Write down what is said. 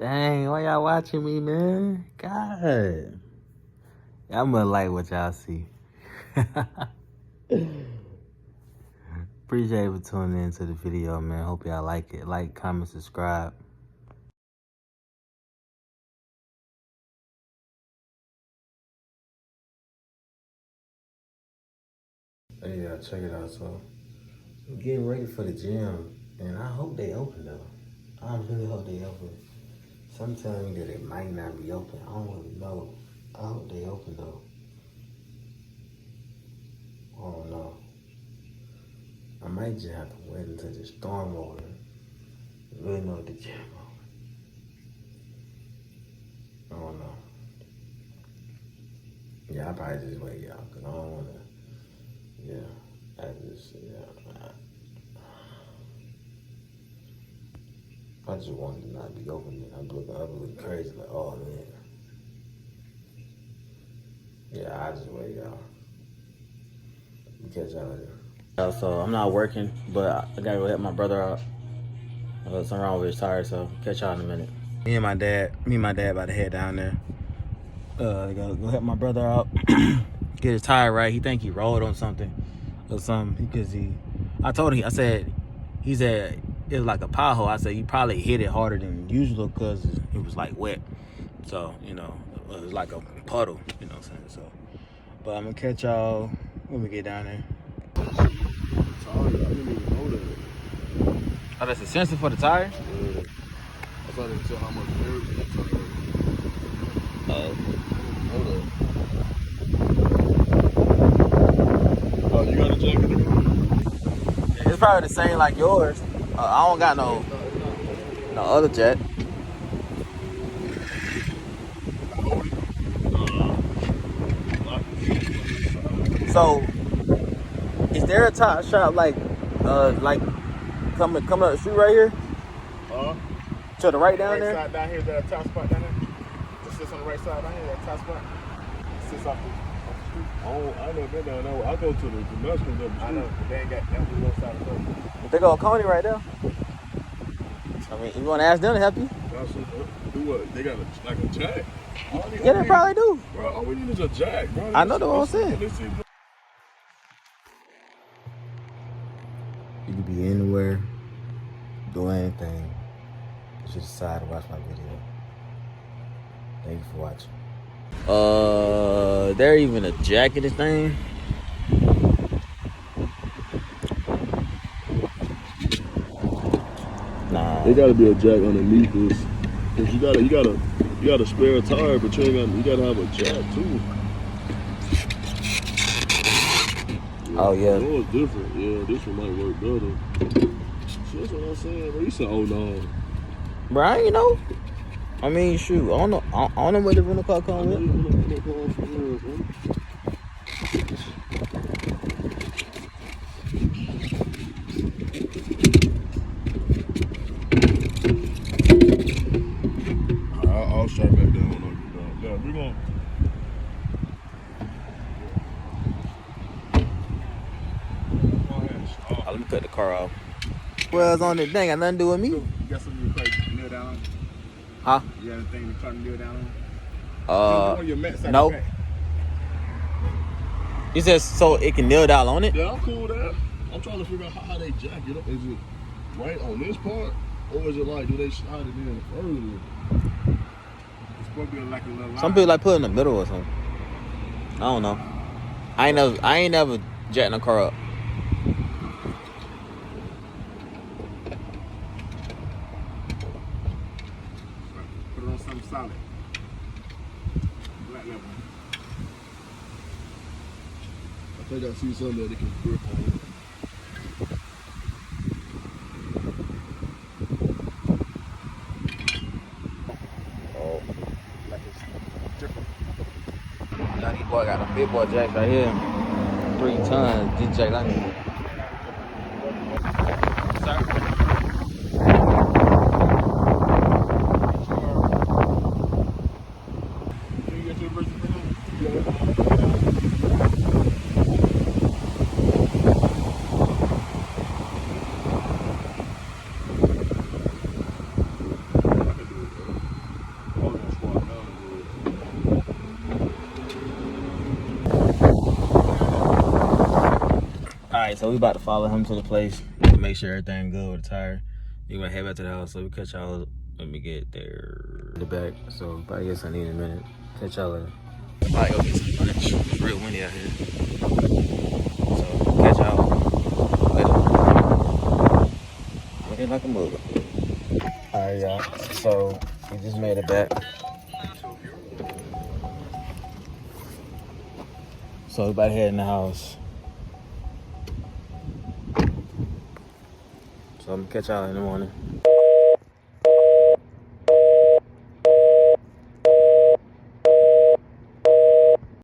Dang, why y'all watching me, man? God. Y'all must like what y'all see. Appreciate you for tuning into the video, man. Hope y'all like it. Like, comment, subscribe. Hey, y'all, check it out. So, I'm getting ready for the gym, and I hope they open, though. I really hope they open. Some tell me that it might not be open. I don't really know. I hope they open, though. I don't know. I might just have to wait until the storm over. Really know the gym over. I don't know. Yeah, I probably just wait, y'all, because I don't want to. Yeah, I just wanted to not be open. I'm looking crazy, like, oh man. Yeah, I just wait, y'all. Catch y'all later. So I'm not working, but I gotta go help my brother out. Something wrong with his tire, so catch y'all in a minute. Me and my dad about to head down there. Go help my brother out. Get his tire right. He think he rolled on something or something because I told him, he said it was like a pothole. I said you probably hit it harder than usual because it was like wet. So, you know, it was like a puddle, you know what I'm saying? So, but I'm gonna catch y'all when we get down there. I didn't even know that. Oh, that's a sensor for the tire? Yeah. I thought it tell how much air is in the tire. Oh. I didn't know that. Oh, you got a jacket? It's probably the same like yours. I don't got no other jet. So, is there a top shop like coming up the street right here? To the right down there? Right side down here, that top spot down there. It sits on the right side down here, that top spot. It sits off the street. Oh, I never been down there. I go to the Mexicans up the street. I know, but they ain't got that little side of the road. They go Coney right there. I mean, you want to ask them to help you? Do what? They got like a jack? Yeah, they probably do. Bro, all we need is a jack, bro. I know what I'm saying. You could be anywhere, doing anything. Just decide to watch my video. Thank you for watching. There even a jack in this thing? Nah. There gotta be a jack underneath this. Cause you got a spare tire, but you gotta have a jack too. Yeah, Oh yeah. That was different. Yeah, this one might work better. So that's what I'm saying, bro. You said, oh no. Bro, I ain't know. I mean, shoot, I don't know where the rental car come with. I'll start back down when I get down. Yeah, we're going. Let me cut the car off. Well, it's on the thing, got nothing to do with me. You got something you can kneel down on? Huh? You got anything you try to kneel down on? No. You said so it can kneel down on it? Yeah, I'm cool with that. I'm trying to figure out how they jack it up. Is it right on this part? Or is it like, do they slide it in further? It's supposed to be like a little line. Some people like put it in the middle or something. I don't know. I ain't never jacking a car up. Put it on something solid. Black level. I think I see something that they can grip on. Now these boy got a big boy jack right here. 3 tons. This jack like me. Sir? so we about to follow him to the place, make sure everything good with the tire. We gonna head back to the house, so we catch y'all when we get there. The back, so probably get something in a minute. Catch y'all later. Probably go get some lunch. It's real windy out here. So catch y'all later. Looking like a movie. Alright, y'all. So we just made it back. So we about to head in the house. So I'm gonna catch y'all in the morning.